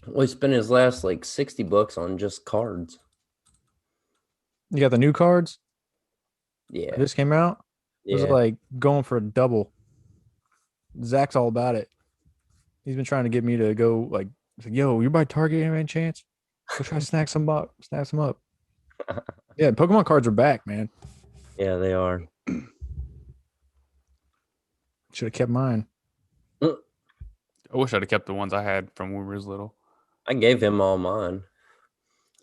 Well, he spent his last like $60 on just cards. You got the new cards Yeah, that just came out. Those are yeah. like going for a double. Zach's all about it. He's been trying to get me to go like, he's like, yo, you buy Target any chance? Go try to snag some up. Snag some up. Yeah, Pokemon cards are back, man. Yeah, they are. Should have kept mine. Mm, I wish I'd have kept the ones I had from when we was little. I gave him all mine.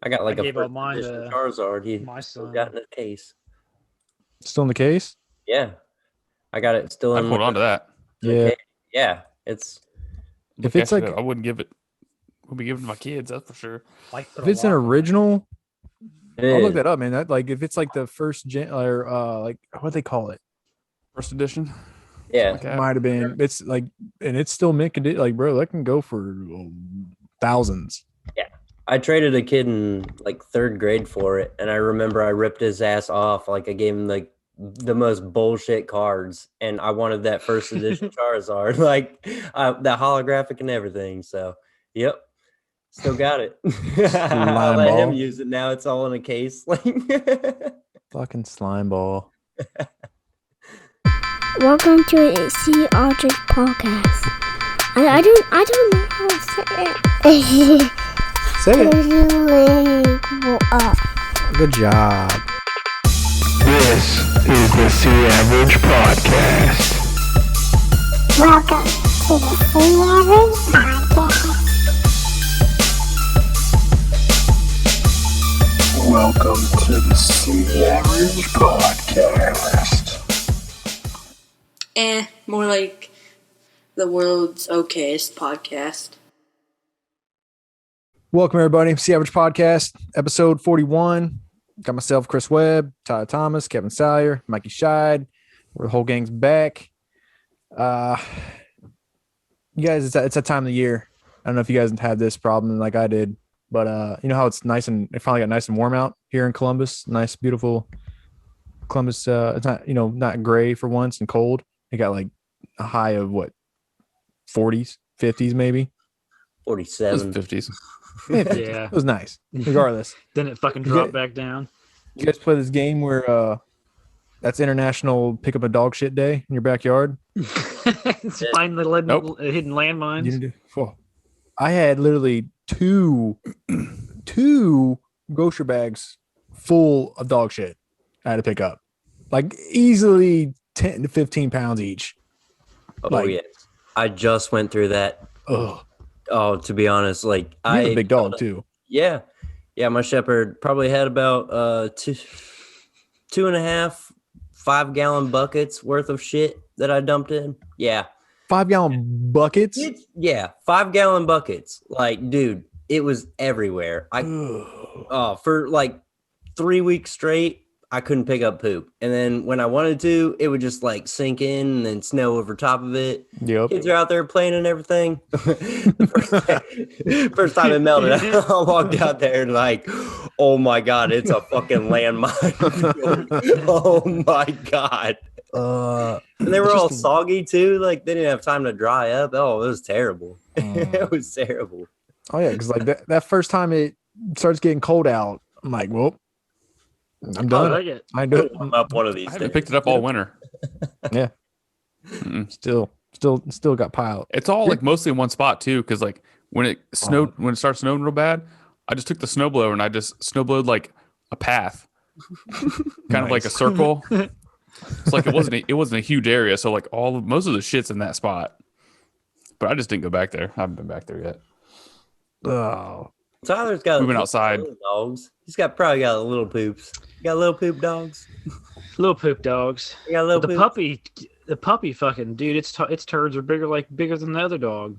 I got like I a gave all first mine edition to Charizard. He my still son. got in a case. Still in the case? Yeah, I got it still I'd in hold on to that. the Yeah. case. Yeah, it's If it's like, I wouldn't give it. Wouldn't be giving it to my kids. That's for sure. Like if it's an lock on it. original, it I'll look is. that up, man. That like if it's like the first gen or like what they call it. First edition. Yeah, Like that. Might have been. It's like, and it's still making it like, bro, that can go for thousands. I traded a kid in like third grade for it, and I remember I ripped his ass off. Like I gave him like the most bullshit cards, and I wanted that first edition Charizard, like the holographic and everything. So, yep, still got it. I let him ball. use it now. It's all in a case. Like, Fucking slime ball. Welcome to a Sea Ostrich podcast. I don't know how to say it. Say it. Up. Good job. This is the Sea Average Podcast. Welcome to the Sea Average podcast. Welcome to the Sea Average Podcast. More like the world's okayest podcast. Welcome everybody. Sea Average Podcast, episode 41. Got myself, Kris Webb, Ty Thomas, Kevin Salyer, Mikey Scheid. The whole gang's back. You guys, it's that time of the year. I don't know if you guys had this problem like I did, but you know how it's nice and it finally got nice and warm out here in Columbus. Nice, beautiful Columbus. It's not, not gray for once and cold. It got like a high of what, 40s, 50s maybe. 47. 50s. Yeah, Yeah. it was nice. Regardless, Then it fucking dropped back down. you guys play this game where that's International Pick Up a Dog Shit Day in your backyard. It's find the hidden landmines. You didn't do- I had literally two grocery bags full of dog shit I had to pick up, like easily 10 to 15 pounds each. Oh Like- yeah, I just went through that. Ugh. Oh, to be honest, like You have a big dog too. Yeah, my shepherd probably had about 2.5 5-gallon buckets worth of shit that I dumped in. Yeah, 5-gallon buckets. 5-gallon buckets. Like, dude, it was everywhere. For like 3 weeks straight, I couldn't pick up poop, and then when I wanted to, it would just like sink in and then snow over top of it. Yep. Kids are out there playing and everything. First time it melted, I walked out there and like, oh my god, it's a fucking landmine. Oh my god. And they were all soggy too. Like they didn't have time to dry up. Oh, it was terrible. It was terrible. Oh yeah, because like that first time it starts getting cold out, I'm like, well, I'm I done. like it. I do. I'm up one of these I haven't days. picked it up all winter. Yeah. Mm-mm. Still got piled. It's all like mostly in one spot too, because like when it snowed, when it started snowing real bad, I just took the snowblower and I just snowblowed like a path, kind of like a circle. It's like it wasn't a huge area, so like most of the shit's in that spot. But I just didn't go back there. I haven't been back there yet. Oh, Tyler's got We went outside. little dogs. He's probably got little poops. You got little poop dogs. Little poop dogs. You got little But poops? the puppy fucking dude, its turds are bigger than the other dog.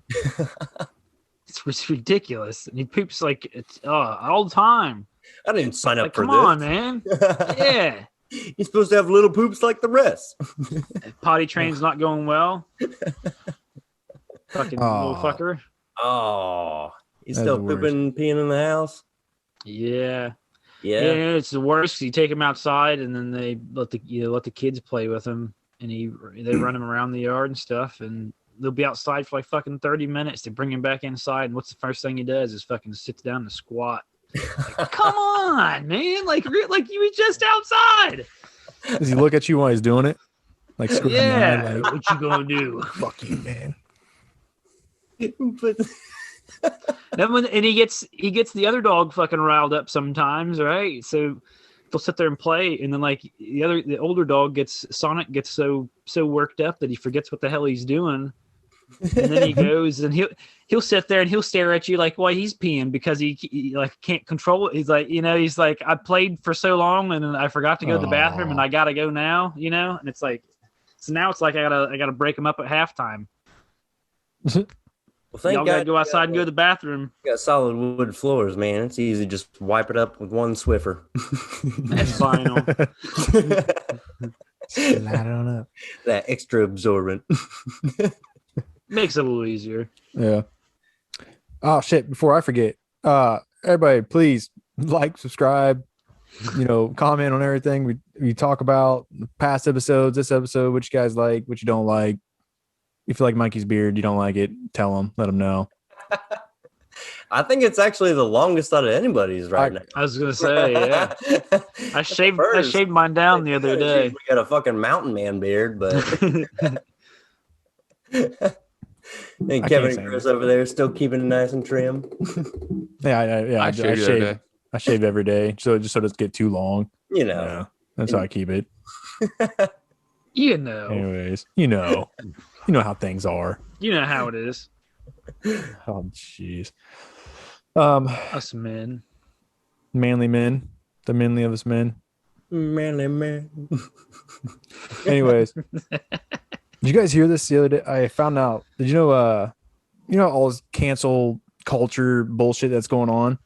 It's ridiculous. And he poops like it's all the time. I didn't sign up Like, for come on, this. man. Yeah. You're supposed to have little poops like the rest. Potty train's not going well. Fucking little Aw. fucker. Oh, he's That's still the worst. pooping, peeing in the house. Yeah. Yeah. It's the worst. You take him outside, and then they let the kids play with him, and they run him around the yard and stuff, and they'll be outside for like fucking 30 minutes. They bring him back inside, and what's the first thing he does is fucking sits down and squat. Like, come on, man! Like you were just outside. Does he look at you while he's doing it? Like, screwing an eye, Yeah, like, what you gonna do? fuck you, man. But And he gets the other dog fucking riled up sometimes, right? So they'll sit there and play, and then like the older dog Sonic gets so worked up that he forgets what the hell he's doing, and then he goes and he'll sit there and he'll stare at you like why he's peeing because he like can't control it. He's like, he's like, I played for so long and then I forgot to go to the bathroom and I gotta go now, and it's like, so now it's like I gotta break him up at halftime. well, thank Y'all God gotta go outside and go to the bathroom. you got solid wood floors, man. It's easy. Just wipe it up with one Swiffer. That's vinyl. Slide on up. That extra absorbent. Makes it a little easier. Yeah. Oh shit! Before I forget, everybody, please like, subscribe, comment on everything we talk about, past episodes, this episode, what you guys like, what you don't like. If you like Mikey's beard, you don't like it, tell him, let him know. I think it's actually the longest out of anybody's right now. I was gonna say, yeah. I shaved mine down the other day. We got a fucking mountain man beard, but and Kevin and Kris over there still keeping it nice and trim. I shave. I shave every day, so it doesn't get too long. That's how I keep it. Anyways, you know how things are. You know how it is. Oh jeez. Us men. Manly men. The manly of us men. Manly man. Anyways. Did you guys hear this the other day? I found out. Did you know all this cancel culture bullshit that's going on?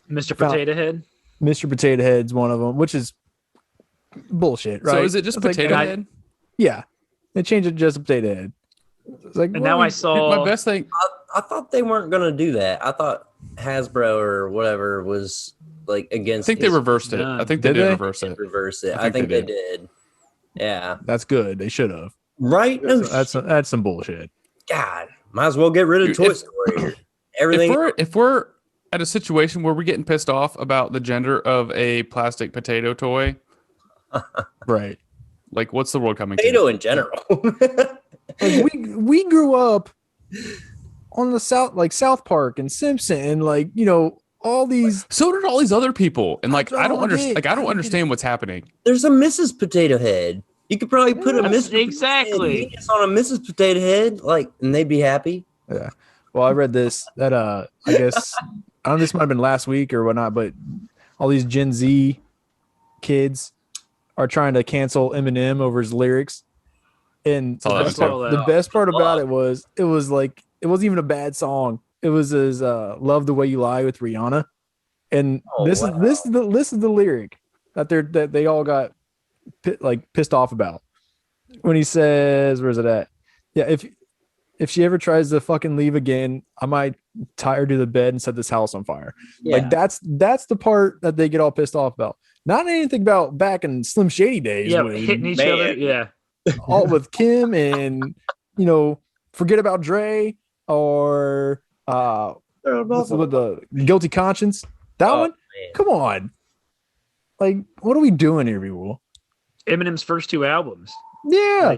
Mr. Potato Head? Mr. Potato Head's one of them, which is bullshit, right? So is it just Potato Head? Yeah. They changed it to just Potato Head. It's like, and now I saw my best thing. I thought they weren't gonna do that. I thought Hasbro or whatever was like against. I think they reversed it. I think they did reverse it. Reverse it. I think they did. Yeah. That's good. They should have. Right? No, that's some bullshit. God, might as well get rid of Toy Story. Everything. If we're at a situation where we're getting pissed off about the gender of a plastic potato toy, right? Like, what's the world coming potato to? in general. Like we grew up on the South Park and Simpson, and all these. So did all these other people, and I don't understand. Like, I don't understand what's happening. There's a Mrs. Potato Head. You could probably put a Mrs. Exactly Potato Head on a Mrs. Potato Head, and they'd be happy. Yeah. Well, I read this that I guess I don't know, this might have been last week or whatnot, but all these Gen Z kids are trying to cancel Eminem over his lyrics. And the best part about it was it wasn't even a bad song. It was his "Love the Way You Lie" with Rihanna, and this is the lyric that they all got pissed off about when he says, "Where's it at? Yeah, if she ever tries to fucking leave again, I might tie her to the bed and set this house on fire." Yeah. Like that's the part that they get all pissed off about. Not anything about back in Slim Shady days. Yeah, hitting each other. Yeah. All with Kim and forget about Dre or with the Guilty Conscience. That one, man. Come on, like what are we doing here, people? Eminem's first two albums. Yeah,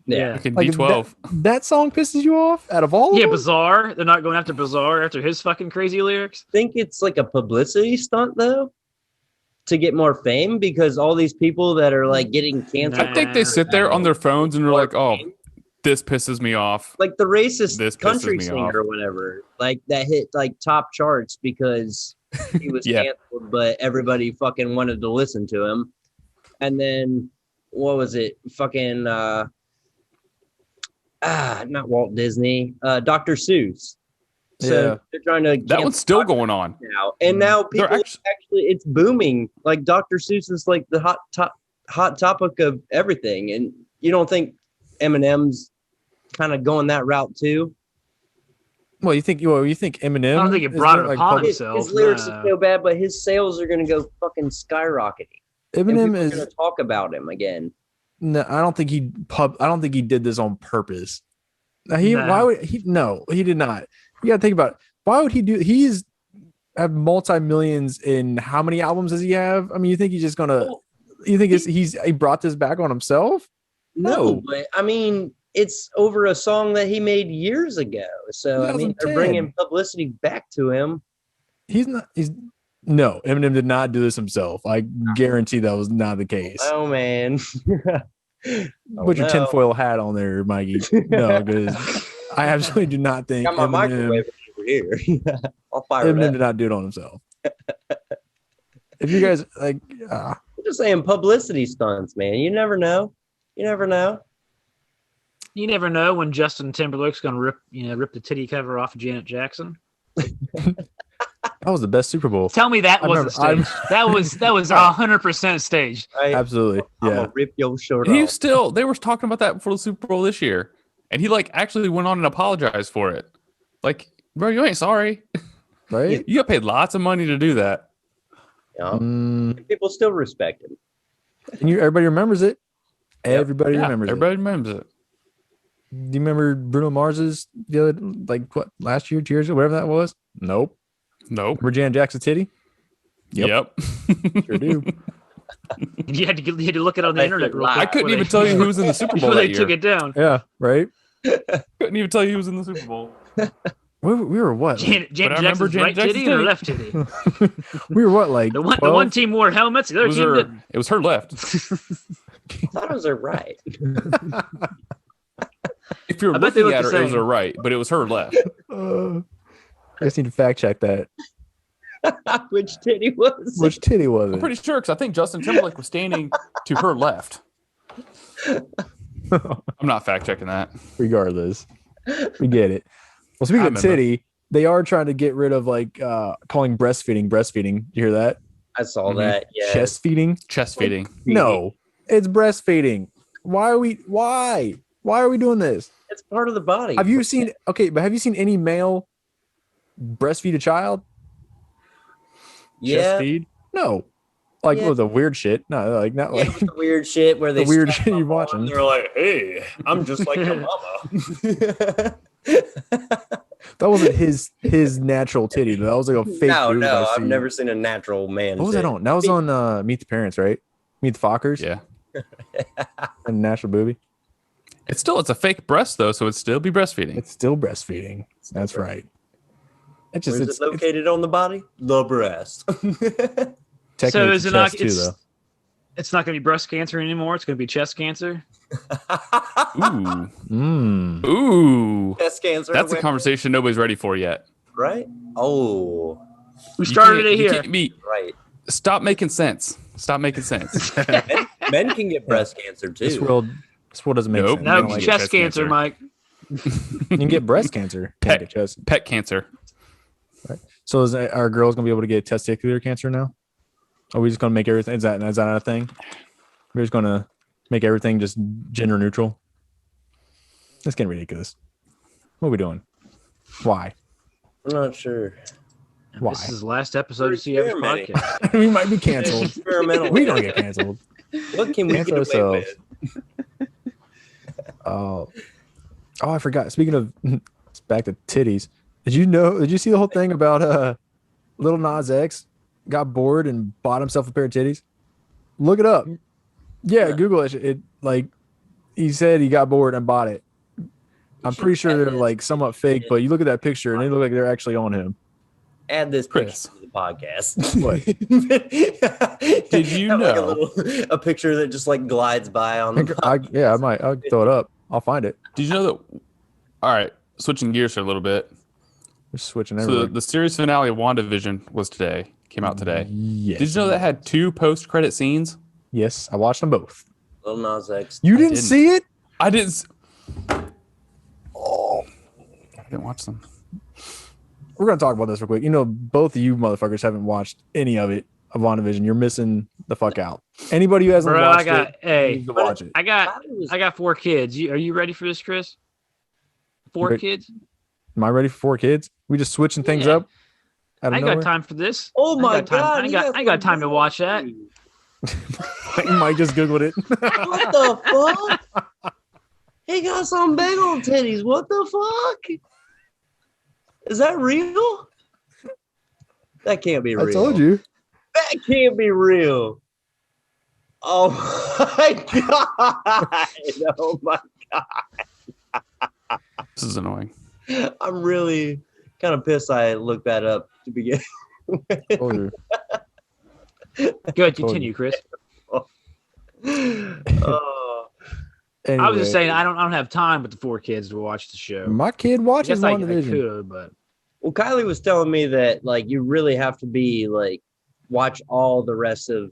like B12. That song pisses you off out of all. Yeah, of them? Bizarre. They're not going after Bizarre after his fucking crazy lyrics. Think it's like a publicity stunt though, to get more fame, because all these people that are getting canceled. I think they sit there on their phones and they're like, "Oh, this pisses me off." Like the racist country singer or whatever, that hit top charts because he was canceled, but everybody fucking wanted to listen to him. And then what was it? Fucking not Walt Disney, Dr. Seuss. So they're trying to. That one's still going on now, and now people actually it's booming. Like Dr. Seuss is the hot topic of everything, and you don't think Eminem's kind of going that route too? Well, you think Eminem? I don't think it brought it upon himself. His lyrics are so bad, but his sales are going to go fucking skyrocketing. Eminem is going to talk about him again. No, I don't think he did this on purpose. Why would he? No, he did not. You got to think about it. Why would he do? He's have multi-millions in how many albums does he have? I mean, you think he's just gonna? You think he brought this back on himself? No, but I mean, it's over a song that he made years ago. So I mean, they're 2010. bringing publicity back to him. No, Eminem did not do this himself. I guarantee that was not the case. Oh man. Put your tinfoil hat on there, Mikey. No, because I absolutely do not think Got my microwave over here. I'll fire Eminem it did not do it on himself. If you guys like, I'm just saying publicity stunts, man. You never know. You never know. You never know when Justin Timberlake's going to rip the titty cover off of Janet Jackson. that was the best Super Bowl. Tell me that wasn't staged. That was 100% staged. Absolutely. I'm Yeah. gonna rip your shirt He off. was still. They were talking about that before the Super Bowl this year, and he like actually went on and apologized for it. Like, bro, you ain't sorry. Right? You got paid lots of money to do that. Yeah. People still respect him. And everybody remembers it. Everybody remembers Everybody remembers it. it. Do you remember Bruno Mars's the other last year, 2 years ago, whatever that was? Nope. Remember Janet Jackson's titty? Yep. Sure do. You had to look it on the internet real quick. I couldn't even tell you who was in the Super Bowl before they that took year. it down. Yeah, right. Couldn't even tell you who was in the Super Bowl. We were what? Janet I remember Jackson's Janet right titty or Jackson's left titty? We were what, like The 12? one team wore helmets, the It other was team her. didn't. It was her left. I thought it was her right. If you were I bet they looking look at the her, it was same. her right, but it was her left. I just need to fact check that. Which titty was it? Which titty was I'm it? pretty sure because I think Justin Timberlake was standing to her left. I'm not fact checking that. Regardless, we get it. Well, speaking I of remember. titty, they are trying to get rid of calling breastfeeding. You hear that? I saw Mhm. that. Yeah. Chest feeding? Chest feeding. No, it's breastfeeding. Why are we doing this? It's part of the body. Have you seen any male breastfeed a child? Yeah. Chest feed? No. Like Yeah. the weird shit. No, like not Yeah, like the weird shit where they the weird strap shit you're them on watching. and they're like, "Hey, I'm just like your mama." that wasn't his natural titty. That was like a fake. No, boob I I've see. never seen a natural man. What was that titty. on? That was on Meet the Parents, right? Meet the Fockers. Yeah. And natural booby. It's a fake breast though, so it'd still be breastfeeding. It's still breastfeeding. That's right. It just Where's it's it located on the body? The breast. technically So it's is it not? chest too, though. It's not going to be breast cancer anymore. It's going to be chest cancer. Ooh. Mm. Ooh. Chest cancer. That's a conversation nobody's ready for yet. right? Oh, We started it You here. can't be. right. Stop making sense. Stop making sense. Men can get breast cancer too. This world doesn't make Nope. sense. No, I don't like it. chest chest cancer, cancer. Mike. You can get breast cancer. Can't get chest. Pet cancer. So is our girls gonna be able to get testicular cancer now? Are we just gonna make everything? Is that not a thing? We're just gonna make everything just gender neutral. That's getting ridiculous. What are we doing? Why? I'm not sure. Why? This is the last episode of CF's Experimenting. podcast. We might be canceled. Experimental. We don't get canceled. What can we get Cancel away ourselves. with? Oh, I forgot. Speaking of, it's back to titties. Did you see the whole thing about Lil Nas X got bored and bought himself a pair of titties? Look it up. Yeah, Google it. It like he said he got bored and bought it. I'm pretty sure they're like somewhat fake, but you look at that picture and they look like they're actually on him. Add this Kris. picture to the podcast. What? Did you Have, like, know? a picture that just like glides by on the I might. I'll throw it up. I'll find it. Did you know that? All right, switching gears here a little bit. We're switching So everything. the series finale of WandaVision was today. Came out today. Yes. Did you know that had 2 post-credit scenes? Yes, I watched them both. Lil Nas X. You didn't didn't. see it? I didn't. I didn't watch them. We're gonna talk about this real quick. You know, both of you motherfuckers haven't watched any of it of WandaVision. You're missing the fuck out. Anybody who hasn't Bro, watched it hey, needs to watch it. I got 4 kids. Are you ready for this, Kris? 4 But- kids? Am I ready for 4 kids? We just switching things Yeah. up. Out I of ain't got nowhere? time for this. Oh my I ain't got time. god! I ain't got time to watch that. Mike just googled it. What the fuck? He got some big old titties. What the fuck? Is that real? That can't be real. I told you. That can't be real. Oh my god. Oh my god. This is annoying. I'm really kind of pissed I looked that up to begin with. Told you. Good, continue, Chris. I was just saying I don't have time with the 4 kids to watch the show. My kid I watches guess I WandaVision. could, but Well, Kylie was telling me that like you really have to be like watch all the rest of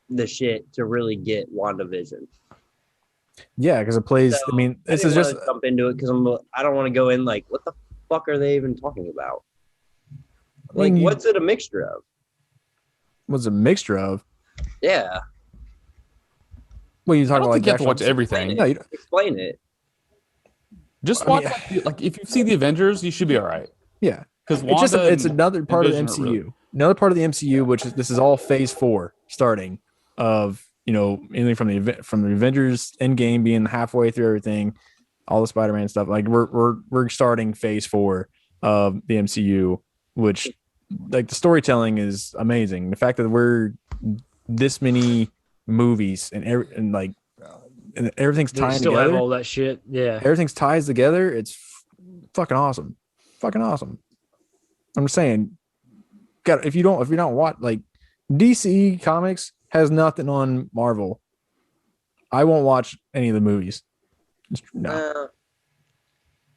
the shit to really get WandaVision. Yeah, because it plays. So, I mean, this I is didn't just wanna jump into it because I don't want to go in like what the fuck are they even talking about? Like, what's it a mixture of? was a mixture of. Yeah, Well, you I talking don't like think you have to actual- watch everything. No, you don't- explain it. Just I watch mean- like if you see the Avengers, you should be all right. yeah, Because it's another part of the Vision are MCU. really- Another part of the MCU, which is this is all Phase 4 starting of anything from the Avengers Endgame being halfway through everything, all the Spider-Man stuff. Like we're starting Phase 4 of the MCU, which like the storytelling is amazing. The fact that we're this many movies and everything's they tying still have together. all that shit. Yeah. Everything's ties together. It's fucking awesome. Fucking awesome. I'm just saying, if you're not watch like DC Comics has nothing on Marvel. I won't watch any of the movies. No,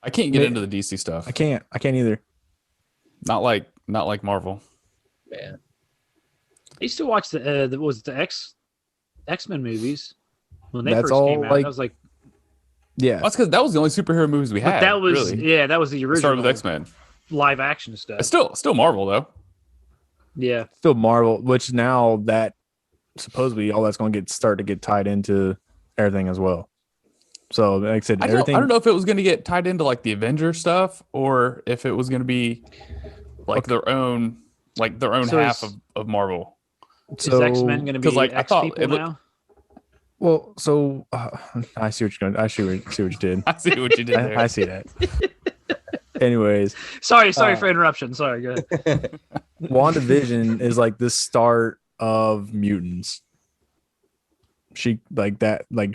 I can't get into the DC stuff. I can't either. Not like Marvel. Man, I used to watch the X-Men movies when they That's first all, came out. like, I was like, Yeah, That's because that was the only superhero movies we but had. that was really. that was the It original started with X-Men. live action stuff. It's still Marvel though. Yeah. still Marvel, which now that supposedly all that's going to start to get tied into everything as well. So, like I said, I everything. don't know if it was going to get tied into like the Avengers stuff or if it was going to be like their own So half is- of Marvel. Is So, X-Men going to 'cause, be like, I X thought people it looked- now? Well, so I see what you're going. I see what you did. I see what you did there. I see that. Anyways, Sorry for interruption. Sorry, go ahead. WandaVision is like the start of mutants. The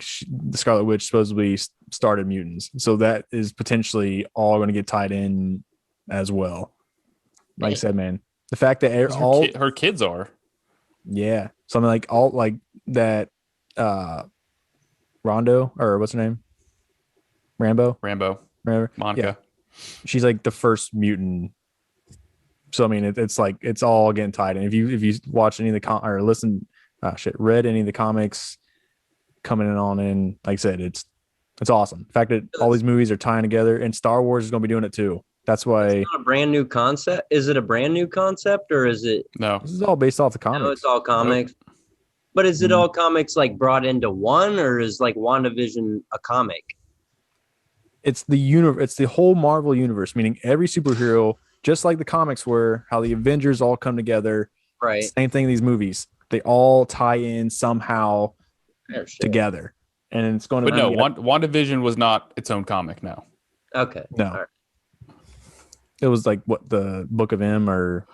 Scarlet Witch supposedly started mutants, so that is potentially all going to get tied in as well. Like I said, man, the fact that Her kids are. yeah, something like all like that. Rondo or what's her name? Rambo. Remember? Monica. Yeah. She's like the first mutant. So I mean, it's like it's all getting tied in. If you watch any of the read any of the comics coming in, like I said, it's awesome. The fact that all these movies are tying together, and Star Wars is going to be doing it too. That's why it's not a brand new concept. Is it a brand new concept or is it? No. this is all based off the comics. No, it's all comics. But is it Mhm. all comics like brought into one, or is like WandaVision a comic? It's the universe. It's the whole Marvel universe, meaning every superhero, just like the comics were, how the Avengers all come together. Right. Same thing in these movies. They all tie in somehow Oh, shit. together, and it's going to. But no, WandaVision was not its own comic now. Okay. No. All right. It was like what the Book of M or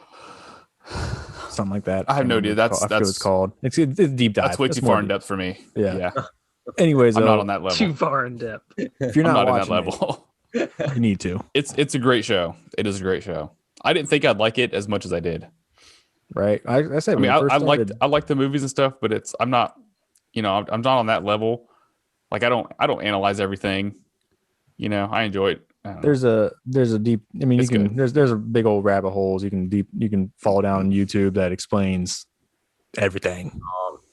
something like that. I have no idea. I forget what it's called. It's a deep dive. That's way too more far in deep. depth for me. Yeah. Anyways, I'm though, not on that level. Too far in depth. if you're I'm not, not in that watching level. it, you need to. It's a great show. It is a great show. I didn't think I'd like it as much as I did. Right? I said. I mean, when it first I started- like the movies and stuff, but I'm not, I'm not on that level. Like I don't analyze everything. I enjoy it. I don't know. There's a deep. I mean, It's you can. good. There's a big old rabbit holes you can follow down on YouTube that explains everything.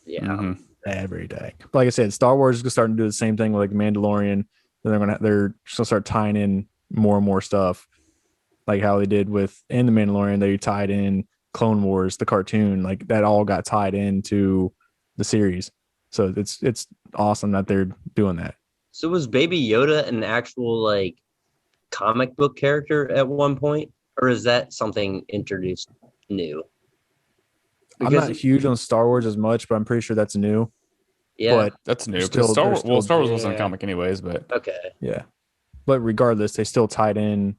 Yeah. Mhm. Everything. But like I said, Star Wars is starting to do the same thing with like Mandalorian. They're just gonna start tying in more and more stuff, like how they did in the Mandalorian. They tied in Clone Wars, the cartoon, like that all got tied into the series. So it's awesome that they're doing that. So was Baby Yoda an actual like comic book character at one point, or is that something introduced new? I'm not huge on Star Wars as much, but I'm pretty sure that's new. Yeah. But That's new. Still- 'Cause Star they're Wars, still- Star Wars wasn't a yeah. comic anyways, but Okay. yeah. But regardless, they still tied in.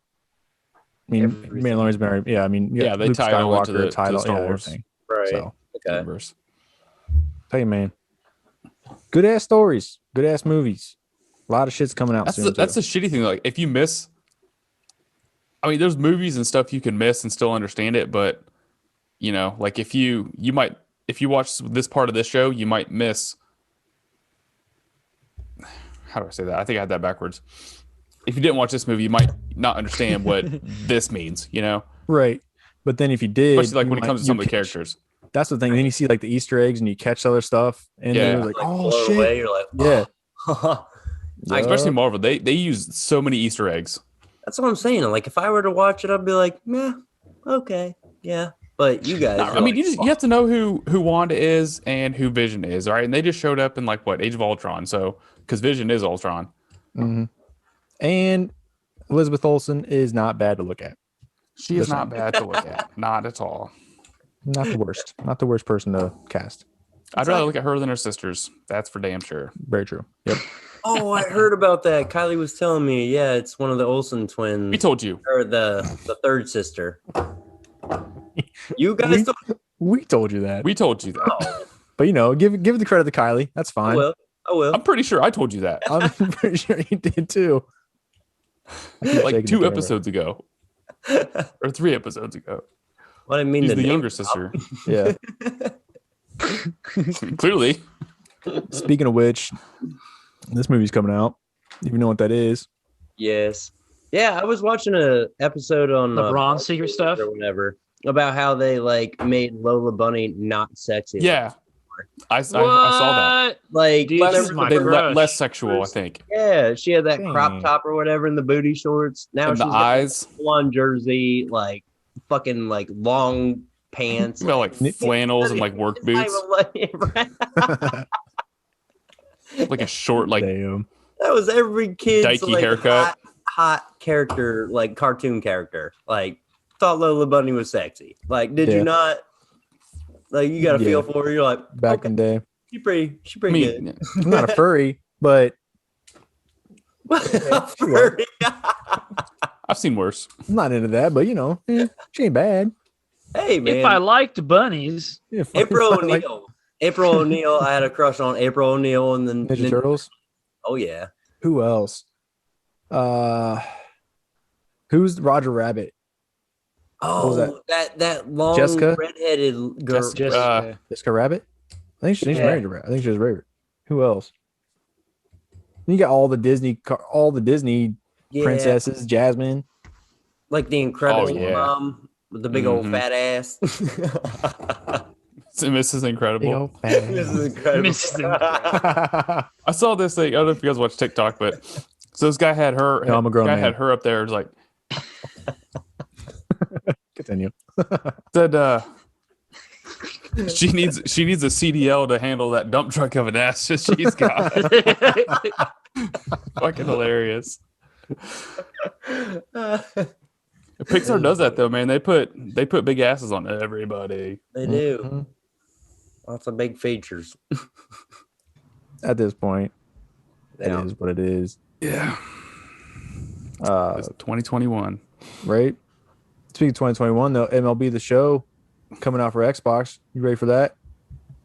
I mean, Everything. Mandalorian's married. Yeah, I mean, Yeah, they Luke tied all into Skywalker the title, Star yeah, Wars. everything. Right. So, Okay. universe. tell you, man, good ass stories, good ass movies. A lot of shit's coming out That's soon. the too. shitty thing. Like, if you miss, I mean, there's movies and stuff you can miss and still understand it, but like if you watch this part of this show, you might miss. How do I say that? I think I had that backwards. If you didn't watch this movie, you might not understand what this means. Right. But then if you did, Especially like you when it might- comes to you some of the catch- characters. That's the thing. Then you see like the Easter eggs and you catch other stuff, and then Yeah. you're like, Like, oh blown shit, away, you're like, yeah. oh. Especially Yup. Marvel, they use so many Easter eggs. That's what I'm saying. Like, if I were to watch it, I'd be like, meh, okay, yeah. But you guys, I mean, you have to know who Wanda is and who Vision is, all right? And they just showed up in like what, Age of Ultron, so because Vision is Ultron. Mhm. And Elizabeth Olsen is not bad to look at. She is not bad to look at, not at all. Not the worst. Not the worst person to cast. I'd rather look at her than her sisters. That's for damn sure. Very true. Yep. Oh, I heard about that. Kylie was telling me, yeah, it's one of the Olsen twins. We told you. Or the third sister. You guys don't We told you that. We told you that. know. But give the credit to Kylie. That's I fine. will. I will. I'm pretty sure I told you that I'm pretty sure you did too. like Shaking 2 the episodes ago or 3 episodes ago. What I mean, She's the the name- younger sister. Yeah. Clearly. Speaking of which, this movie's coming out. You know what that is? Yes. Yeah, I was watching a episode on LeBron secret stuff? or whatever about how they like made Lola Bunny not sexy. Yeah. I saw that. What? Like Dude, less, this is my They crush. less sexual, I think. yeah, she had that crop Dang. top or whatever in the booty shorts. Now And she's the got eyes, one jersey, like fucking like long pants. you know, like flannels and like work It's not boots, even like- like a short, like Damn. that was every kid's Dykey like, haircut. hot character, like cartoon character. Like thought Lola Bunny was sexy. Like, did Yeah. you not? Like, you got a feel for her. You're like, Back okay, in the day. she pretty I good. mean, I'm not a furry, but Furry. I've seen worse. I'm not into that. But she ain't bad. Hey man, If I liked bunnies, Yeah, April like O'Neil. April O'Neil. I had a crush on April O'Neil, and then Ninja Turtles. Oh yeah. Who else? Who's Roger Rabbit? was Oh, that long Jessica? redheaded girl. just Jessica Rabbit? I think she's Yeah. married to Rabbit. I think she's married. Who else? You got all the Disney Yeah, princesses, Jasmine. like the Incredible Oh, yeah. Mom with the big old Mhm. fat ass. This is incredible. This is incredible. Mrs. Incredible. I saw this thing. I don't know if you guys watch TikTok, but so this guy had her. No, I'm a grown guy man. had her up there. It was like Continue. said she needs a CDL to handle that dump truck of an ass that she's got. Fucking hilarious. Pixar does that though, man. They put big asses on everybody. They do. Mhm. Lots of big features. At this point, Yeah. it is what it is. Yeah. Uh, It's 2021. right. Speaking of 2021, though, MLB The Show coming out for Xbox. You ready for that?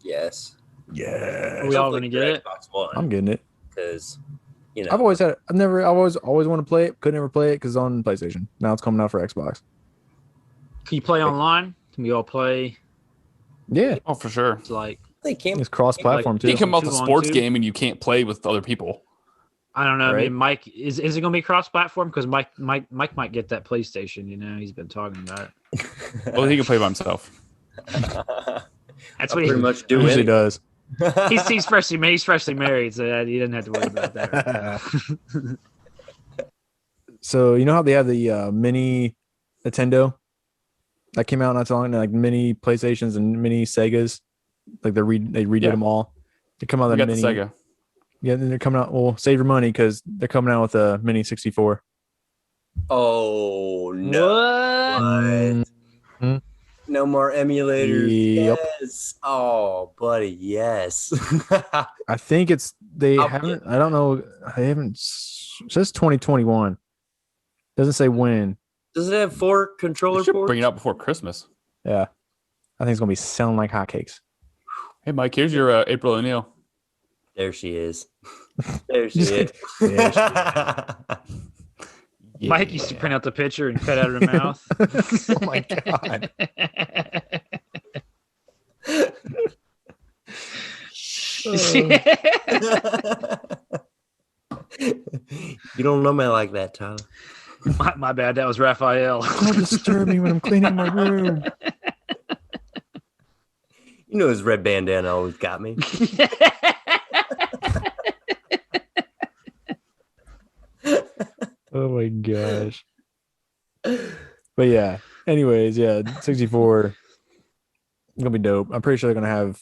Yes. Yeah. Are we all gonna get it? Xbox One I'm getting it. because you know I've always want to play it. Could never play it because it's on PlayStation. Now it's coming out for Xbox. Can you play online? Can we all play? Yeah, Oh, for sure. It's like they can't. it's cross-platform You too. can come out the 2 on sports 2. game and you can't play with other people. I don't know. I Right. mean, Mike is it going to be cross-platform? Because Mike might get that PlayStation. He's been talking about it. Well, he can play by himself. That's I what he, pretty much do Usually it. does. he's freshly married, so he doesn't have to worry about that. So you know how they have the mini Nintendo that came out not too long, like mini PlayStations and mini Segas, like they redid Yeah. them all. They come out We with got mini. the Sega. Yeah, then they're coming out. Well, save your money because they're coming out with a mini 64. Oh no! What? Mhm. No, No more emulators. Yep. Yes. Oh, buddy, yes. I think they I'll haven't. I don't know. They haven't. It says 2021. Doesn't say when. Does it have 4 They controller should ports? bring it out before Christmas. Yeah, I think it's gonna be selling like hotcakes. Hey, Mike, here's your April O'Neil. There she is. There she is. There she Mike used to print out the picture and cut out her mouth. Oh my god. You don't know me like that, Tyler. My bad. That was Raphael. Don't disturb me when I'm cleaning my room. You know his red bandana always got me. Oh my gosh. But yeah. Anyways, yeah, 64 gonna be dope. I'm pretty sure they're gonna have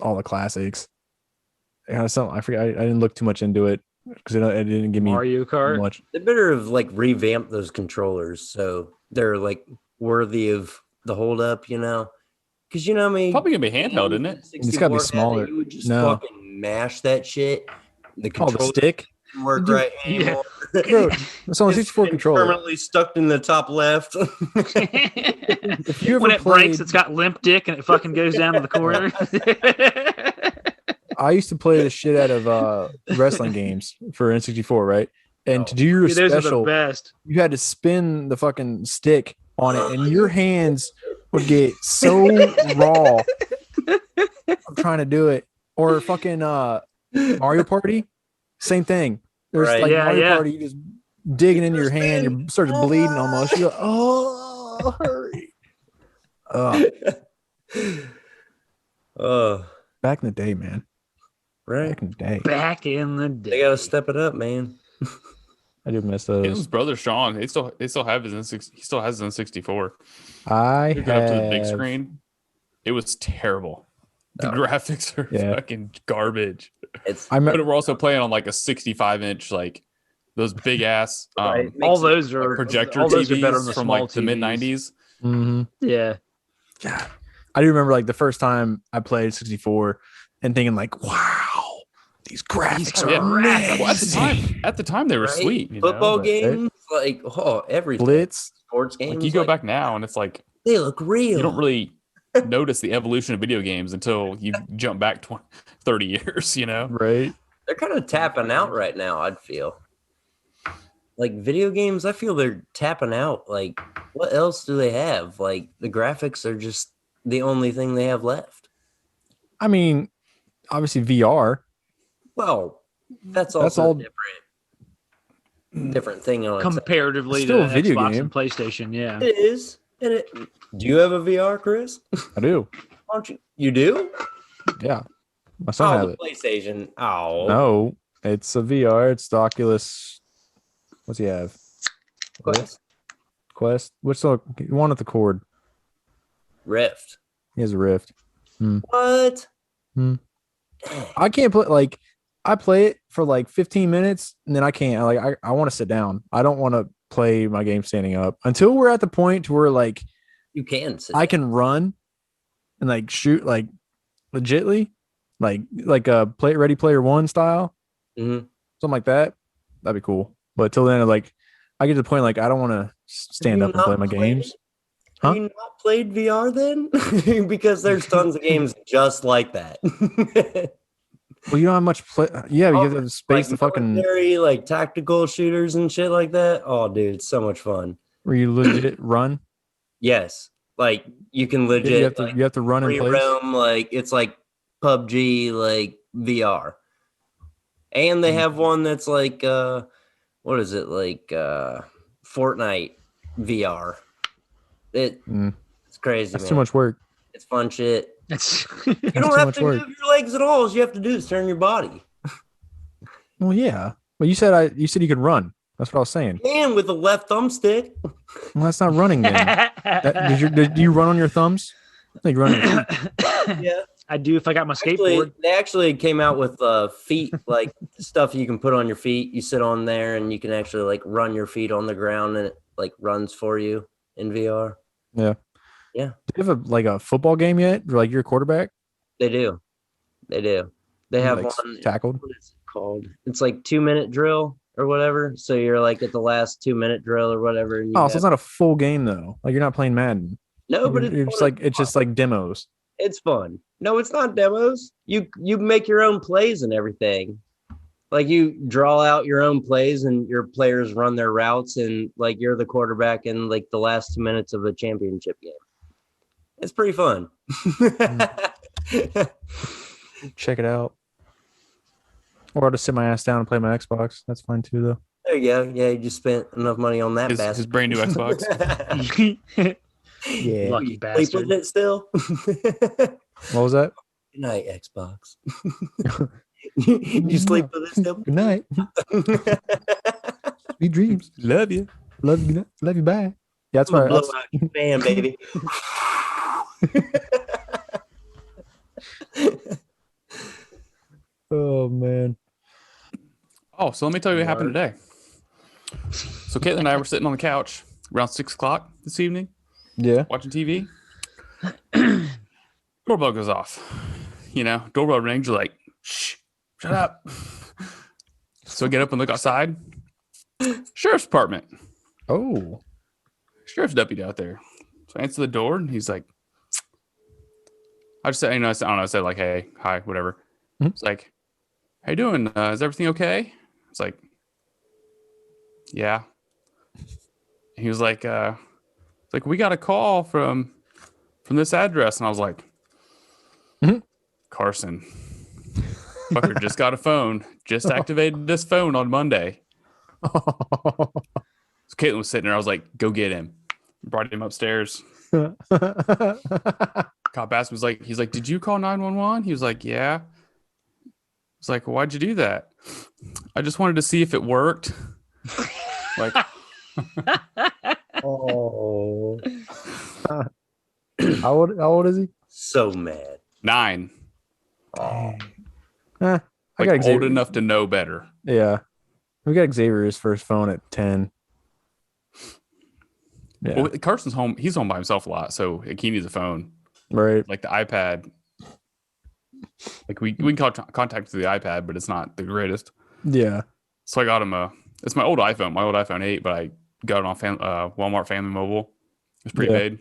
all the classics. I forget. I didn't look too much into it because it didn't give me Mario Kart. much. They better have like revamped those controllers so they're like worthy of the hold up, you know? Because you know what I mean? Probably gonna be handheld, isn't it? It's gotta be 64 had smaller. that You would just No. fucking mash that shit. The Oh, the controller stick. didn't work Dude, right yeah. anymore. Bro, it's on a 64 It's controller. permanently stuck in the top left. If you ever When it played, breaks, it's got limp dick and it fucking goes down to the corner. I used to play the shit out of wrestling games for N64, right? And to do your Dude, those are the special, best. you had to spin the fucking stick on it, and your hands would get so raw. I'm trying to do it. Or fucking Mario Party, same thing. There's Right. like Yeah, Mario yeah. Party, you just digging into your hand, you starts bleeding almost. You're like, oh, hurry. Oh, Back in the day, man. right. Back in the day. Back in the day. They gotta step it up, man. I do miss His those. brother Sean, they still have his N64. He still has his N64. I Took it up to the big have- screen. It was terrible. The Oh. graphics are Yeah. fucking garbage. It's I But remember. we're also playing on like a 65-inch, like those big ass right. All Makes it those are projector all those are better TVs than from small like the mid TVs. 90s. Mhm. Yeah. Yeah. I do remember like the first time I played 64 and thinking like, wow, these graphics are Yeah. amazing. Well, at the time they were right? sweet. You Football know, games, like everything. Blitz. Sports games. like you go back now and it's like They look real. you don't really notice the evolution of video games until you jump back 30 years, you know? Right. They're kind of tapping out right now. I'd feel like video games. I feel they're tapping out. Like, what else do they have? Like, the graphics are just the only thing they have left. I mean, obviously VR. Well, that's also That's all- different thing on its own. Comparatively It's still to a video Xbox game. and PlayStation, yeah. It is. And it. Do you have a VR, Chris? I do. Why don't you? You do? Yeah. My son Oh, has the it. PlayStation. Oh, No, it's a VR. It's the Oculus. What's he have? Quest. What's the one with the cord? Rift. He has a Rift. What? I can't play like I play it for like 15 minutes and then I can't. I want to sit down. I don't want to play my game standing up until we're at the point to where like You can. Sit I down. can run and like shoot like legitly, like a play Ready Player One style, Mhm. something like that. That'd be cool. But till then, like I get to the point like I don't want to stand Have up you and play not my played games. it? Huh? Have you not played VR then? Because there's tons of games just like that. Well, you don't have much play. Yeah, you have the space to fucking military, like tactical shooters and shit like that. Oh, dude, it's so much fun. where you legit run. Yes, like you can legit. You have to like, you have to run in free place. roam, like it's like PUBG, like VR. And they have one that's like what is it, like Fortnite VR. It's crazy. That's man. too much work. It's fun shit. That's You That's don't too have much to work. move your legs at all. All you have to do is turn your body. Well, yeah. But you said you could run. That's what I was saying. And with a left thumbstick. Well, that's not running then. Do you run on your thumbs? I think you run on your feet. Yeah. I do if I got my Actually, skateboard. they actually came out with feet, like stuff you can put on your feet. You sit on there and you can actually like run your feet on the ground and it like runs for you in VR. Yeah. Yeah. Do you have a football game yet? Or, like, you're a quarterback? They do. They have Like, one. tackled? What is it called? It's like 2-minute drill or whatever. So you're like at the last 2-minute drill or whatever. And Oh, so it's not a full game though. Like, you're not playing Madden. no, but You're just like it's just like demos. it's fun. No, it's not demos. You make your own plays and everything. Like you draw out your own plays and your players run their routes and like you're the quarterback in like the last 2 minutes of a championship game. It's pretty fun. Check it out. Or I'll just sit my ass down and play my Xbox. That's fine too, though. There you go. Yeah, you just spent enough money on that His bastard. brand new Xbox. Yeah. Lucky Sleep bastard. with it still? What was that? Good night, Xbox. You sleep with it still? Good night. Sweet dreams. Love you. Love you. Love you. Bye. Yeah, that's I'm why. gonna blow out your fan, baby. Oh man. Oh, so let me tell you what happened today. So Caitlin and I were sitting on the couch around 6:00 this evening, Yeah. watching TV. Doorbell goes off. Doorbell rings. You're like, shh, shut up. So I get up and look outside. Sheriff's department. Oh. Sheriff's deputy out there. So I answer the door and he's like, I just said, I don't know, I said like, hey, hi, whatever. Mhm. It's like, how you doing? Is everything okay? It's like, yeah. He was like, we got a call from this address. And I was like, Mhm. Carson, fucker just got a phone, just activated this phone on Monday. So Caitlin was sitting there. I was like, go get him. Brought him upstairs. Cop asked me, he's like, did you call 911? He was like, yeah. I was like, why'd you do that? I just wanted to see if it worked. Like, Oh, How old is he? so mad. 9. I Like got old Xavier. enough to know better. Yeah. We got Xavier's first phone at 10. Yeah. Well, Carson's home. He's home by himself a lot, so like, he needs a phone. Right. Like the iPad. Like we can contact through the iPad, but it's not the greatest. Yeah. So I got him it's my old iPhone 8, but I got it on Walmart Family Mobile. It's prepaid.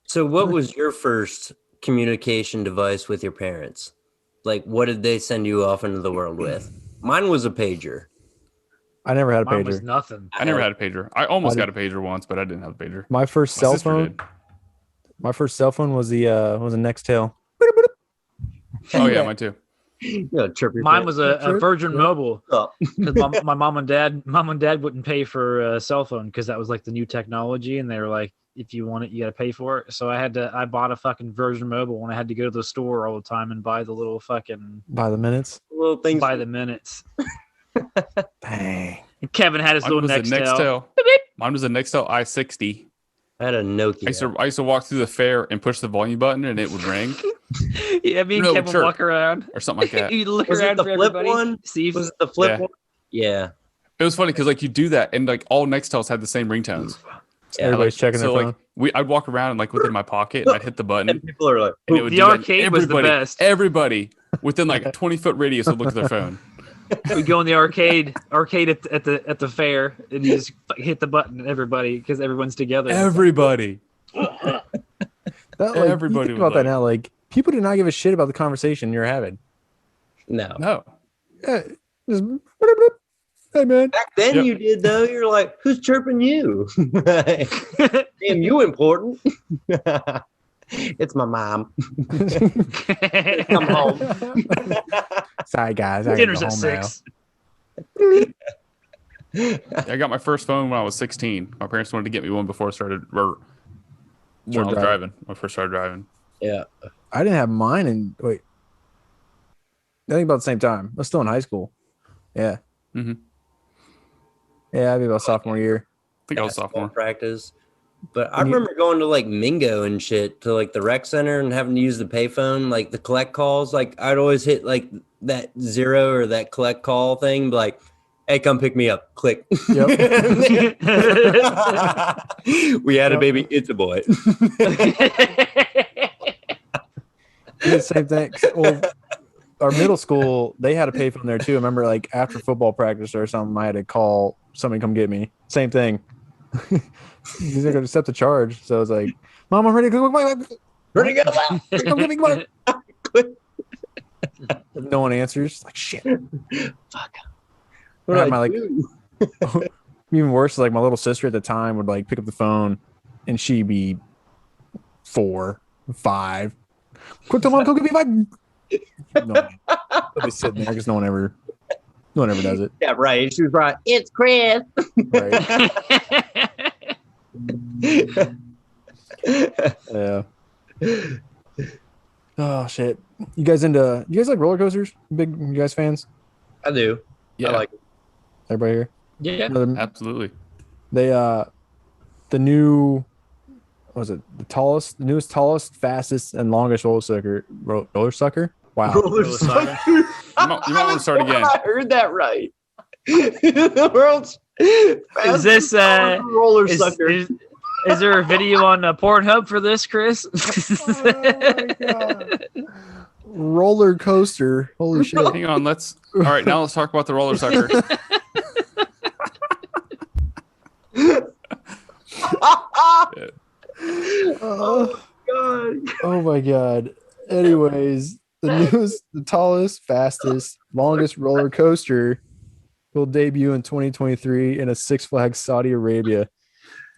So, what was your first communication device with your parents? Like, what did they send you off into the world with? Mine was a pager. I never had a Mine was pager. nothing. I never had a pager. I almost got a pager once, but I didn't have a pager. My first My cell sister phone. did. My first cell phone was the Nextel. Oh yeah, mine too. Yeah, chirpy. Mine was a True. Virgin Yeah. Mobile Oh. because my mom and dad wouldn't pay for a cell phone because that was like the new technology, and they were like, if you want it, you got to pay for it. So I bought a fucking Virgin Mobile when I had to go to the store all the time and buy the little fucking By the minutes. little things. by the minutes. Dang. And Kevin had his Mine little was a Nextel. Nextel. Mine was a Nextel i60. I had a Nokia. I used to walk through the fair and push the volume button and it would ring Yeah, me and No, Kevin chirp. walk around. or something like that. You look Was it around the for flip everybody. one? See if Was it the flip Yeah. one? Yeah. It was funny because like you do that and like all Nextels had the same ringtones. Everybody's like, checking so their like phone. I'd walk around and like within my pocket and I'd hit the button And people are like, and it would The do that, and arcade was the everybody, best. Everybody within like a 20-foot radius would look at their phone. we go in the arcade at the fair, and you just hit the button, everybody, because everyone's together. Everybody. That, like, Everybody you think was about that like- now. Like, people do not give a shit about the conversation you're having. no. No. Yeah, just, hey man. Back then Yep. you did though. You're like, who's chirping you? Damn, you important. It's my mom. Come home. Sorry guys, I gotta Dinner's go at home 6. I got my first phone when I was 16. My parents wanted to get me one before I started when I was driving. driving. When I first started driving. Yeah. now. I didn't have mine in wait. I think about the same time. I was still in high school. Yeah. Mhm. Yeah, I'd be about sophomore year. I think I was Basketball sophomore. practice. But I And you- remember going to like Mingo and shit to like the rec center and having to use the payphone, like the collect calls. Like I'd always hit like that 0 or that collect call thing, be like, Hey, come pick me up. Click. Yep. We had a baby. It's a boy. Yeah, same thing. Well, our middle school, they had a payphone there too. I remember, like after football practice or something, I had to call somebody come get me. Same thing. He's not going to accept the charge, so I was like, "Mom, I'm ready to go. Ready to go. Come get me, come on." No one answers. Like shit. Fuck. I had my like even worse. Like my little sister at the time would like pick up the phone, and she'd be 4, 5. Quick, come on, go get me my. No, they'll be sitting there because no one ever does it. Yeah, right. She was right. It's Kris. Right. Yeah. Oh shit! You guys like roller coasters? You guys fans? I do. Yeah, I like it. Everybody here? Yeah. absolutely. They the new, what was it, the newest, tallest, fastest, and longest roller sucker. Wow. Roller sucker. You might want to start again. I heard that right. The world's Is this roller sucker. Is there a video on Pornhub for this, Kris? Oh my God. Roller coaster. Holy shit. Hang on, all right, now let's talk about the roller sucker. Oh, God. oh my God. Anyways, the tallest, fastest, longest roller coaster will debut in 2023 in a Six Flags Saudi Arabia.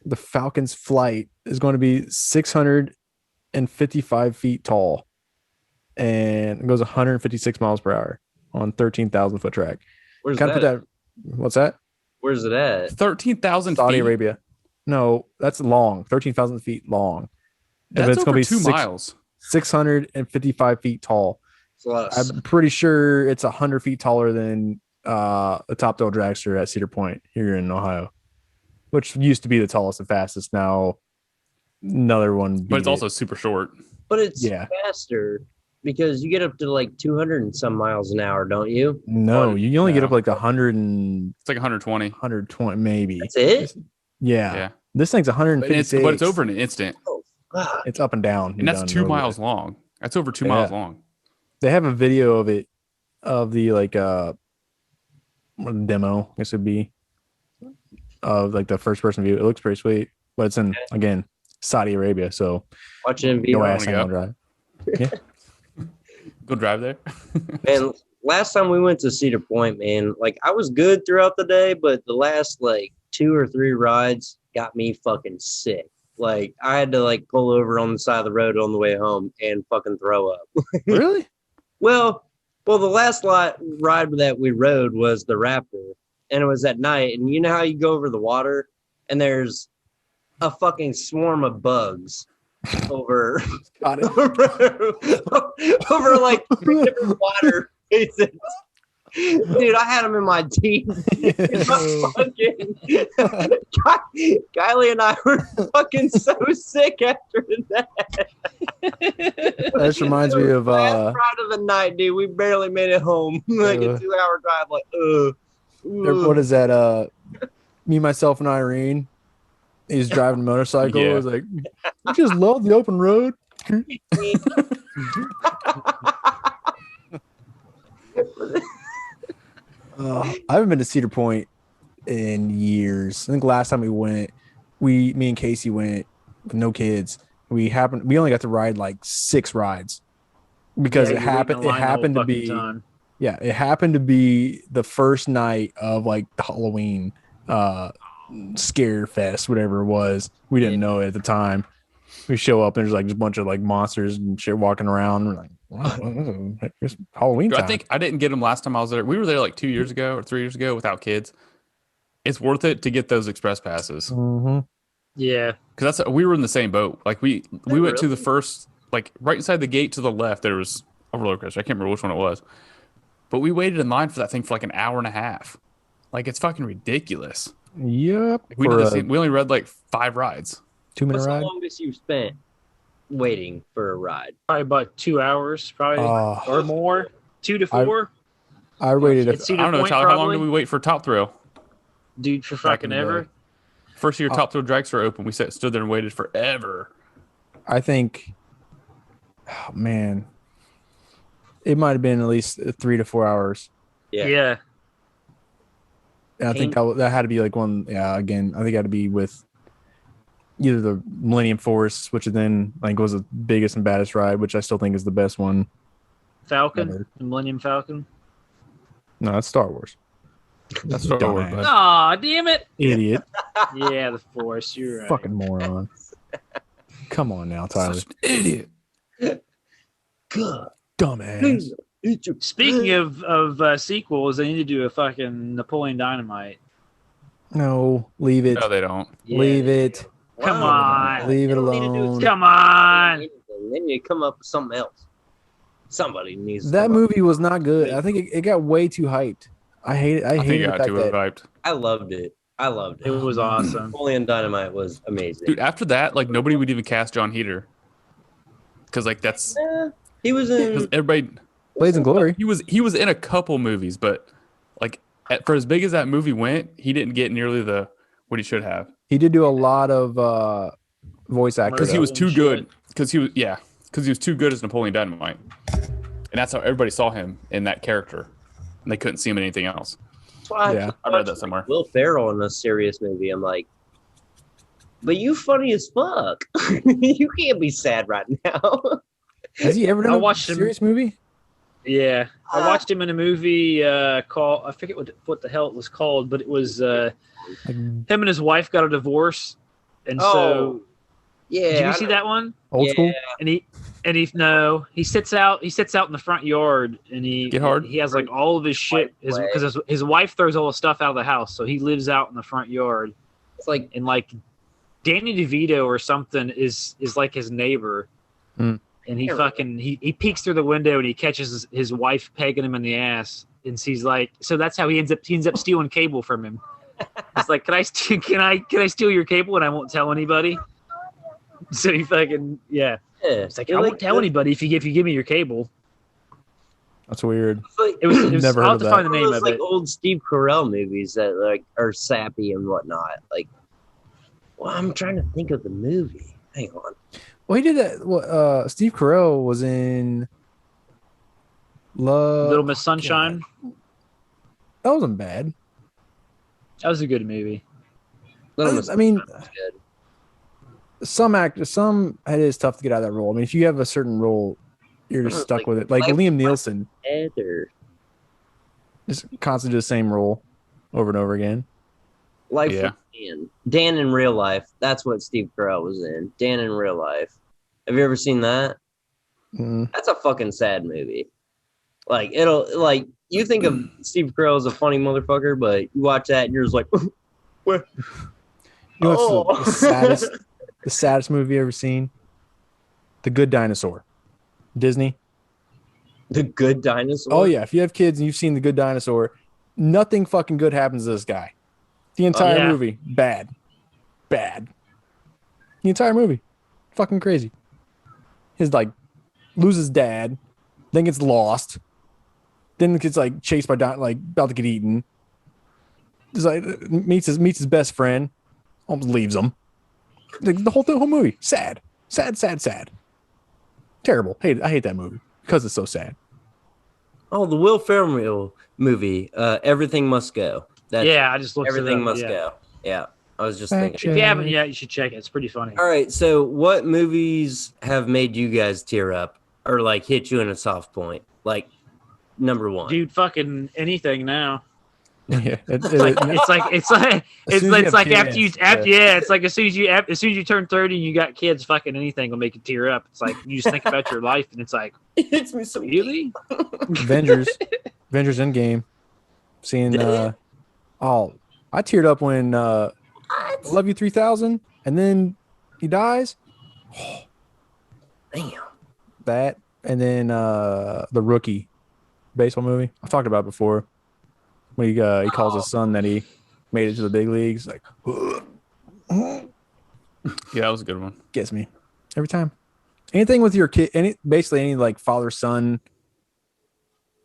The Falcon's flight is going to be 655 feet tall and it goes 156 miles per hour on 13,000 foot track. Where's Kind of that? put that. What's that? Where's it at? 13,000 Saudi feet. Arabia. No, that's long. 13,000 feet long. That's But it's over gonna be 2 miles. 655 feet tall. It's a lot of I'm pretty sure it's 100 feet taller than the Top Thrill Dragster at Cedar Point here in Ohio, which used to be the tallest and fastest. Now another one, But it's also super short. But it's Yeah. faster because you get up to like 200 and some miles an hour, don't you? no. You only get No. up like 100 and It's like 120. 120 maybe. That's it? Yeah. Yeah. This thing's But 156. it's over in an instant. Oh, fuck. It's up and down. And that's Done 2 over miles with. long. That's over 2 Yeah. miles long. They have a video of it, of the like demo, I guess it'd be, of like the first person view. It looks pretty sweet, but it's in, again, Saudi Arabia, so Watching in no VR. ass ain't gonna drive. Go drive there. Man, last time we went to Cedar Point, man, like I was good throughout the day, but the last like 2 or 3 rides got me fucking sick. Like I had to like pull over on the side of the road on the way home and fucking throw up. Really? Well, the last ride that we rode was the Raptor, and it was at night. And you know how you go over the water, and there's a fucking swarm of bugs over Got it. over like 3 different water bases. Dude, I had them in my teeth. Kylie and I were fucking so sick after that. That just reminds me of last ride of the night, dude. We barely made it home. Like a 2-hour drive. Like, what is that? Me, myself, and Irene. He's driving a motorcycle. Yeah. I was like, I just love the open road. I haven't been to Cedar Point in years. I think last time we went, me and Casey went with no kids. We only got to ride like 6 rides because it happened to be it happened to be the first night of like the Halloween scare fest, whatever it was. We didn't know it at the time. We show up and there's like just a bunch of like monsters and shit walking around. We're like, wow, it's Halloween time. I think I didn't get them last time I was there. We were there like 2 years ago or 3 years ago without kids. It's worth it to get those express passes. Mm-hmm. Yeah, Because we were in the same boat. Like we went to the first, like right inside the gate to the left, there was a roller coaster. I can't remember which one it was. But we waited in line for that thing for like an hour and a half. Like it's fucking ridiculous. Yep. We only read like 5 rides. 2-minute what's ride. the longest you spent waiting for a ride? probably about 2 hours, probably or more, 2 to 4. I waited. It's I Cedar don't know, Point, Tyler. How long probably. do we wait for Top Thrill? Dude, for Back in fucking the ever. day. First year Top Thrill dragstore open, we stood there and waited forever. I think. Oh man, it might have been at least 3 to 4 hours. Yeah. And I think that had to be like one. Yeah, again, I think it had to be with either the Millennium Force, which then like was the biggest and baddest ride, which I still think is the best one. Falcon, Ever. the Millennium Falcon. No, that's Star Wars. That's Star Wars, Dumbass. bud. Aw, damn it. Idiot. Yeah, the Force. You're right. Fucking moron. Come on now, Tyler. Such an idiot. Dumbass. Speaking of sequels, they need to do a fucking Napoleon Dynamite. No, leave it. No, they don't. Leave it. Come on. Leave it They don't need to do alone. a Come on. They need to come up with something else. Somebody needs to That come up. movie was not good. I think it got way too hyped. I hate it. I I think hate it the got fact too that overhyped. I loved it. It was awesome. Napoleon Dynamite was amazing. Dude, after that, like nobody would even cast John Heater. Because like that's He was because in. everybody Blades and Glory. he was in a couple movies, but like for as big as that movie went, he didn't get nearly what he should have. He did do a lot of voice acting. Because he was too and good. Because he was too good as Napoleon Dynamite. And that's how everybody saw him in that character. And they couldn't see him in anything else. That's why Yeah. I read that somewhere. Will Ferrell in a serious movie. I'm like, but you funny as fuck. You can't be sad right now. Has he ever done I a watched him- serious movie? Yeah, I watched him in a movie called, I forget what the hell it was called, but it was Like, him and his wife got a divorce, and so Yeah. did you I see know. that one? old Yeah. school? He sits out in the front yard, and Get hard? he has like all of his shit because his wife throws all the stuff out of the house, so he lives out in the front yard, It's like and like Danny DeVito or something is like his neighbor. Hmm. And he peeks through the window and he catches his wife pegging him in the ass, and she's like, so that's how he ends up stealing cable from him. It's like, can I steal your cable and I won't tell anybody? So he fucking it's like, I won't tell anybody if you give me your cable. That's weird. It was Never I'll heard have to of find the one of name those of like it. old Steve Carell movies that like are sappy and whatnot. Like, well, I'm trying to think of the movie. Hang on. Well, he did that. Steve Carell was in Love. Little Miss Sunshine. That wasn't bad. That was a good movie. Little Miss I mean, Sunshine was good. some it is tough to get out of that role. I mean, if you have a certain role, you're just stuck with it. Like Liam Neeson, Heather. just constantly do the same role over and over again. Life Yeah. with Dan. Dan in Real Life. That's what Steve Carell was in. Dan in Real Life. Have you ever seen that? Mm. That's a fucking sad movie. Like you think of Steve Carell as a funny motherfucker, but you watch that and you're just like, what? You know what's the saddest movie you ever seen? The Good Dinosaur. Disney. The Good Dinosaur. Oh yeah, if you have kids and you've seen The Good Dinosaur, nothing fucking good happens to this guy. The entire yeah. movie, bad. The entire movie, fucking crazy. His like loses dad, then gets lost, then gets like chased by like about to get eaten. Just like meets his best friend, almost leaves him. Like, the whole movie, sad. Terrible. I hate that movie because it's so sad. Oh, the Will Ferrell movie. Everything Must Go. That's I just looked Everything it up. Must Yeah. Go. Yeah, I was just Fact thinking. If you haven't yet, you should check it. It's pretty funny. All right, so what movies have made you guys tear up or like hit you in a soft point? Like number one. Dude, fucking anything now. Yeah, It's like As soon as you it's have like kids, it's like as soon as you turn 30 and you got kids, fucking anything will make you tear up. It's like you just think about your life and it's like, It hits me so really? Avengers Endgame. Seeing I teared up when Love You 3000 and then he dies. Damn. That and then The Rookie baseball movie. I've talked about it before. When he calls his son that he made it to the big leagues, like Yeah, that was a good one. gets me every time. Anything with your kid, basically any like father son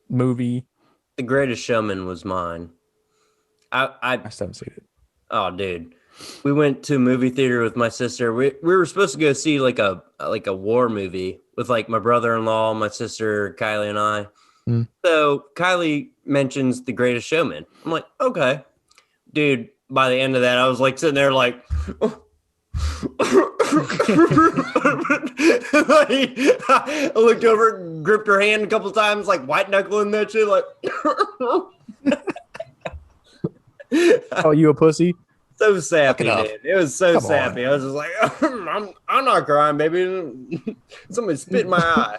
movie, The Greatest Showman was mine. I still haven't seen it. Oh, dude. We went to a movie theater with my sister. We were supposed to go see like a war movie with like my brother-in-law, my sister, Kylie, and I. Mm. So Kylie mentions The Greatest Showman. I'm like, okay. Dude, by the end of that, I was like sitting there like... I looked over, gripped her hand a couple times, like white knuckling that shit, like... Oh, you a pussy? So sappy, Fuck it dude. It was so Come sappy. on. I was just like, I'm not crying, baby. Somebody spit in my eye.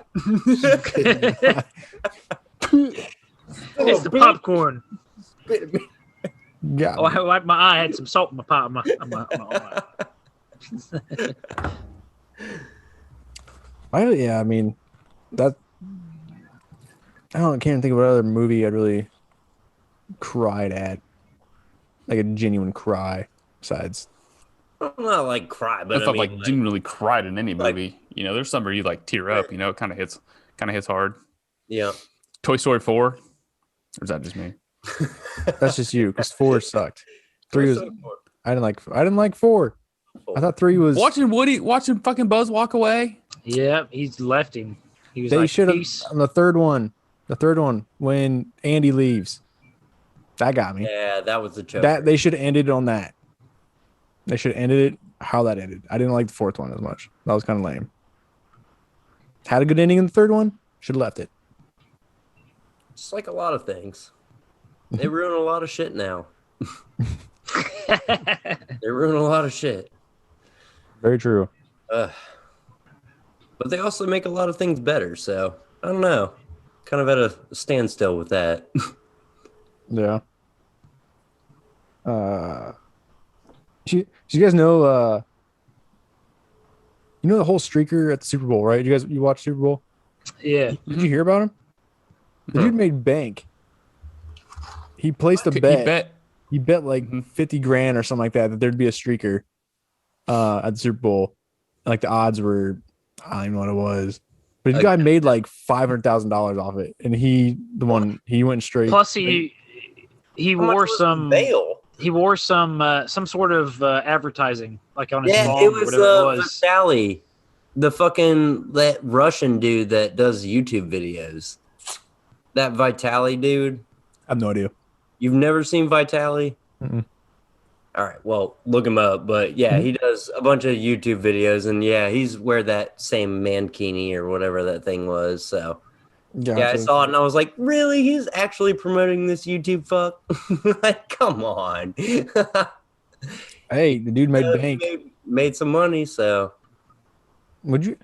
It's the popcorn. Spit in me. Yeah. Oh, I wiped my eye. I had some salt in my pot. My eye. I mean, that. Can't even think of what other movie I'd really cried at, like a genuine cry. Besides, I'm not like cry, but I thought genuinely cried in any movie. There's some where you like tear up. It kind of hits hard. Yeah. Toy Story 4, or is that just me? that's just you because 4 sucked. 3 was. I didn't like 4. I thought 3 was. Watching fucking Buzz walk away. Yeah, he's left him. He was They like, should have peace. on the third one. The third one when Andy leaves. That got me. Yeah, that was the joke. That they should have ended on that. They should have ended it how that ended. I didn't like the 4th one as much. That was kind of lame. Had a good ending in the 3rd one. Should have left it. Just like a lot of things. They ruin a lot of shit now. They ruin a lot of shit. Very true. But they also make a lot of things better, so I don't know. Kind of at a standstill with that. Yeah. Do you guys know the whole streaker at the Super Bowl, right? You watch Super Bowl? Yeah. Did you hear about him? The dude made bank. He placed a bet. He bet like 50 grand or something like that there'd be a streaker at the Super Bowl. Like the odds were, I don't even know what it was. But the guy made like $500,000 off it. And he went straight. Plus he wore some bail. He wore some sort of advertising, like on his phone, it was whatever it was. Vitali, that Russian dude that does YouTube videos. That Vitali dude. I have no idea. You've never seen Vitali? Mm-mm. All right, well, look him up. But yeah, he does a bunch of YouTube videos, and yeah, he's wear that same mankini or whatever that thing was. So yeah, I saw it, and I was like, really? He's actually promoting this YouTube fuck? Like, come on. Hey, the dude made bank. Made some money, so. Would you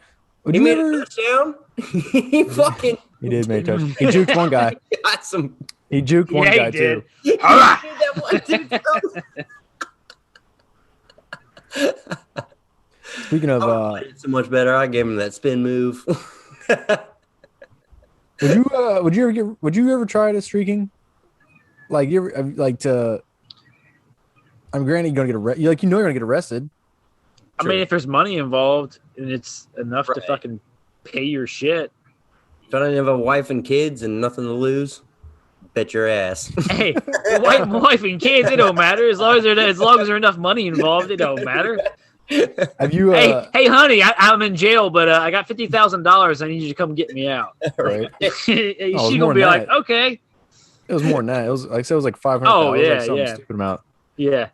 made ever... a touchdown? He fucking. He did make a touchdown. He juked one guy. Got some. He juked one guy did. too. All right. Speaking of, so much better. I gave him that spin move. would you ever try to streaking? Like you ever like to? I'm granted you're gonna get arrested. You're gonna get arrested. I mean, if there's money involved and it's enough to fucking pay your shit. If I don't have a wife and kids and nothing to lose, bet your ass. Hey, wife and kids, it don't matter as long as there's enough money involved. It don't matter. Have you? Hey, honey, I'm in jail, but I got $50,000. I need you to come get me out. Right. She's gonna be like, okay. It was more than that. It was like I said, it was like 500. Oh yeah, like something stupid amount. Yeah.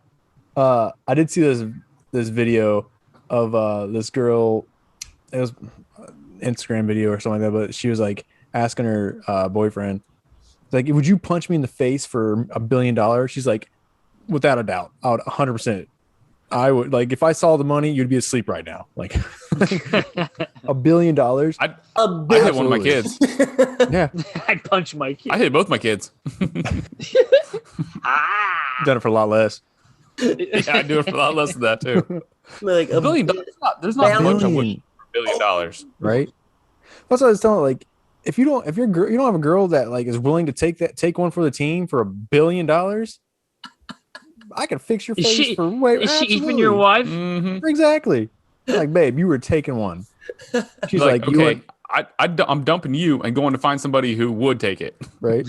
I did see this video of this girl. It was an Instagram video or something like that, but she was like asking her boyfriend, like, would you punch me in the face for $1 billion? She's like, without a doubt, I would 100%. I would, like, if I saw the money, you'd be asleep right now. Like, $1 billion. I hit one of my kids. Yeah. I'd punch my kid. I hit both my kids. Done it for a lot less. Yeah, I do it for a lot less than that too. Like $1 billion. There's not much I wouldn't for $1 billion. Right. That's what I was telling. Like, if you don't have a girl that like is willing to take one for the team for $1 billion, I can fix your face for way. Is she even your wife? Mm-hmm. Exactly. Like, babe, you were taking one. She's like, okay, I'm dumping you and going to find somebody who would take it. Right.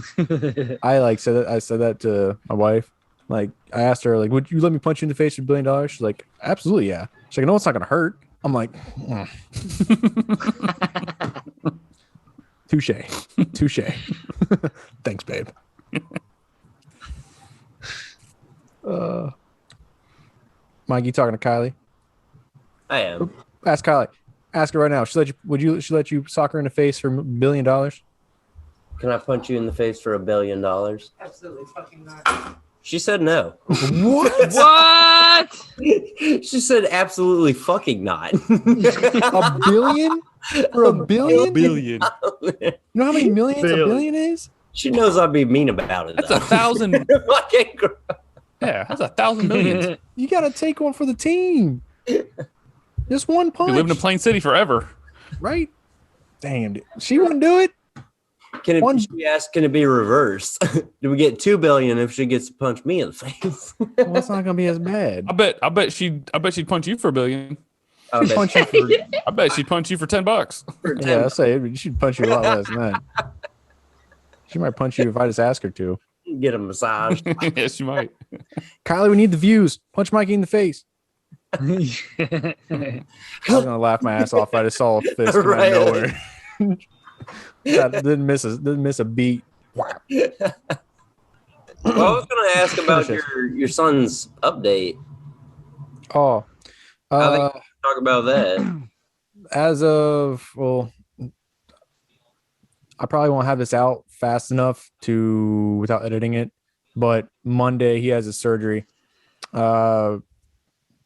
I said that to my wife. Like, I asked her, like, would you let me punch you in the face for $1 billion? She's like, absolutely, yeah. She's like, no, it's not gonna hurt. I'm like, touche. Thanks, babe. Mike, you talking to Kylie? I am. Ask Kylie. Ask her right now. She let you sock her in the face for $1 billion? Can I punch you in the face for $1 billion? Absolutely fucking not. She said no. What? What? She said absolutely fucking not. $1 billion? For $1 billion? Billion. You know how many millions a billion is? She knows I'd be mean about it. That's though. 1,000. Fucking gross. Yeah, that's 1,000 millions. You gotta take one for the team. Just one punch. You live in a plain city forever. Right? Damn, dude. She wouldn't do it. She asked, can it be reversed? Do we get $2 billion if she gets to punch me in the face? Well, it's not gonna be as bad. I bet she'd punch you for $1 billion. I bet Punch you for, I bet she'd punch you for $10. yeah, I say she'd punch you a lot less than that. She might punch you if I just ask her to. get a massage. Yes, you might. Kylie, we need the views. Punch Mikey in the face. I was gonna laugh my ass off. I just saw a fist come out of nowhere. That didn't miss a beat. Well, I was going to ask about your son's update. Oh, I think we should talk about that. as of I probably won't have this out fast enough without editing it. But Monday he has his surgery. They're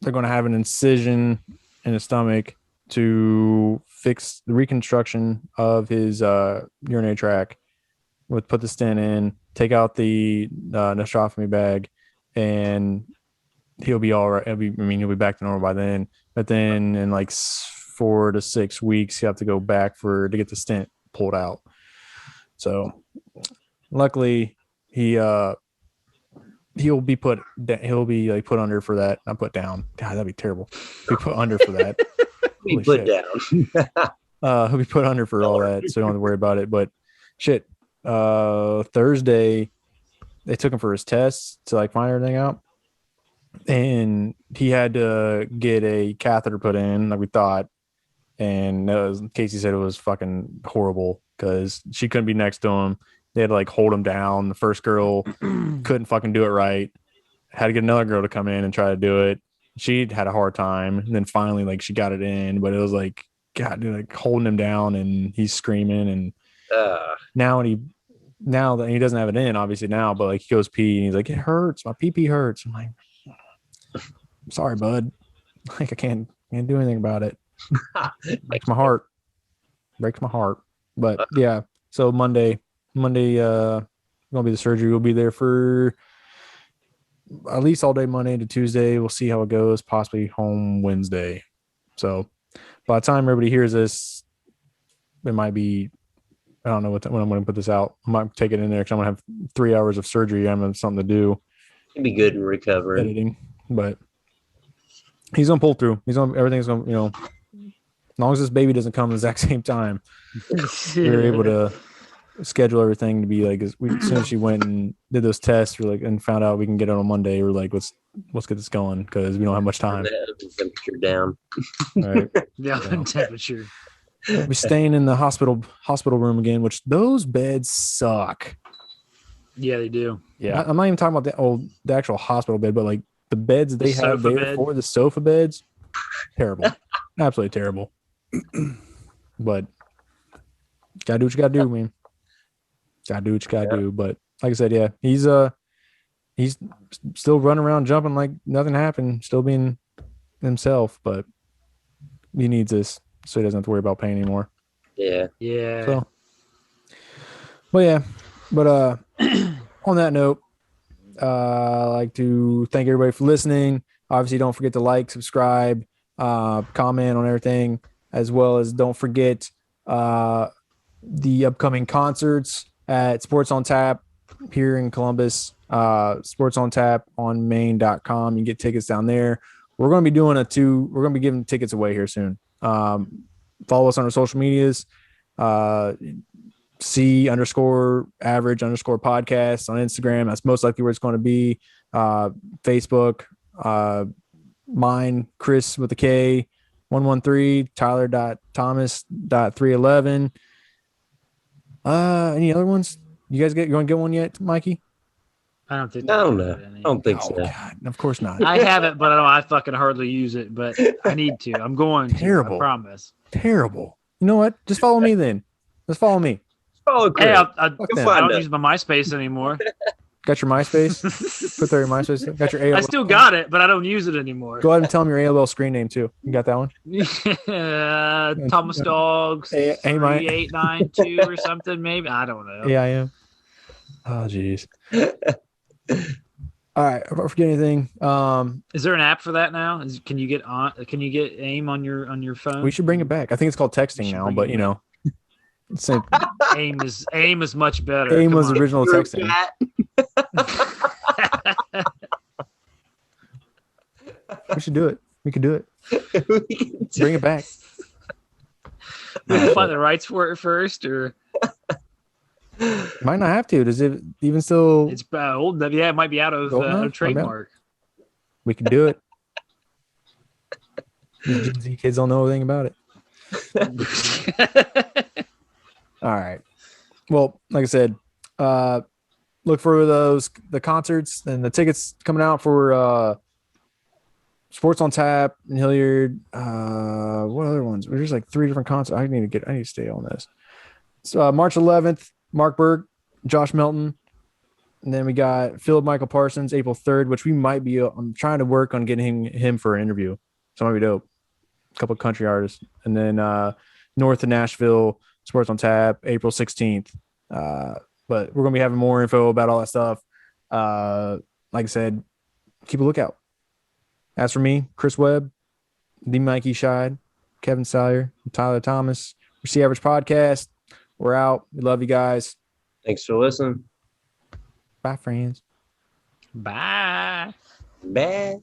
going to have an incision in his stomach to fix the reconstruction of his urinary tract. Put the stent in, take out the nasopharmy bag, and he'll be all right. He'll be back to normal by then. But then in like 4 to 6 weeks, you have to go back to get the stent pulled out. So luckily he'll be put under for that. Not put down. God, that'd be terrible. Be put under for that. Be put down. He'll be put under for all that, so you don't have to worry about it. But shit, Thursday they took him for his tests to like find everything out, and he had to get a catheter put in, like we thought. And Casey said it was fucking horrible because she couldn't be next to him. They had to like hold him down. The first girl couldn't fucking do it right. Had to get another girl to come in and try to do it. She had a hard time. And then finally, like, she got it in, but it was like, God, dude, like holding him down, and he's screaming. And now that he doesn't have it in, obviously now, but like he goes pee and he's like, it hurts. My pee hurts. I'm like, sorry, bud. Like I can't do anything about it. Breaks my heart. But yeah, so Monday, gonna be the surgery. We'll be there for at least all day Monday to Tuesday. We'll see how it goes. Possibly home Wednesday. So by the time everybody hears this, it might be. I don't know when I'm going to put this out. I might take it in there because I'm going to have 3 hours of surgery. I'm going to have something to do. It'd be good in recovery. Editing, but he's going to pull through. Everything's going to, as long as this baby doesn't come at the exact same time, we're able to schedule everything to be like, as soon as she went and did those tests, we're like, and found out we can get it on Monday. We're like, let's get this going because we don't have much time. Temperature down. Right. Yeah, temperature. We'll be staying in the hospital room again, which those beds suck. Yeah, they do. Yeah, I'm not even talking about the actual hospital bed, but like the beds they have there for the sofa beds, terrible, absolutely terrible. But gotta do what you gotta do, man. Gotta do what you gotta do. But like I said, yeah, he's still running around jumping like nothing happened, still being himself, but he needs this so he doesn't have to worry about pain anymore. Yeah. So, but on that note, I'd like to thank everybody for listening. Obviously, don't forget to like, subscribe, comment on everything, as well as don't forget the upcoming concerts at Sports on Tap here in Columbus. Sports on Tap on main.com. You can get tickets down there. We're going to be doing we're going to be giving tickets away here soon. Follow us on our social medias. C_average_podcast on Instagram. That's most likely where it's going to be. Facebook, mine, Kris with a K, 113, Tyler.Thomas.311. Any other ones? You want to get one yet, Mikey? I don't think. I don't know. I don't think Oh, so. God, of course not. I have it, but I fucking hardly use it. But I need to. I'm going to. Terrible. I promise. Terrible. You know what? Just follow me then. Just follow me. Follow Kris. Hey, I them. don't use my MySpace anymore. Got your MySpace? Put there your MySpace. Got your AOL. I still got it, but I don't use it anymore. Go ahead and tell them your AOL screen name too. You got that one? Thomas Dogs Hey, 3892 or something, maybe. I don't know. Yeah, I am. Oh, jeez. All right. If I forget anything, Is there an app for that now? Can you get AIM on your phone? we should bring it back. I think it's called texting now, but you know, AIM is much better. AIM Come was on. original texting. We should do it. We could do it. Bring it back. We can find the rights for it first, or Might not have to. Does it even still? it's old. Yeah, it might be out of Old enough? trademark. We can do it. These Gen Z kids don't know anything about it. All right. Well, like I said, look for the concerts and the tickets coming out for Sports on Tap and Hilliard. What other ones? There's like 3 different concerts. I need to stay on this. So March 11th, Mark Burke, Josh Melton. And then we got Philip Michael Parsons, April 3rd, which we might be. I'm trying to work on getting him for an interview. So it might be dope. A couple of country artists. And then north of Nashville, Sports on Tap, April 16th. But we're going to be having more info about all that stuff. Like I said, keep a lookout. As for me, Kris Webb, the Mikey Scheid, Kevin Salyer, Tyler Thomas, we're the Average Podcast. We're out. We love you guys. Thanks for listening. Bye, friends. Bye. Bye.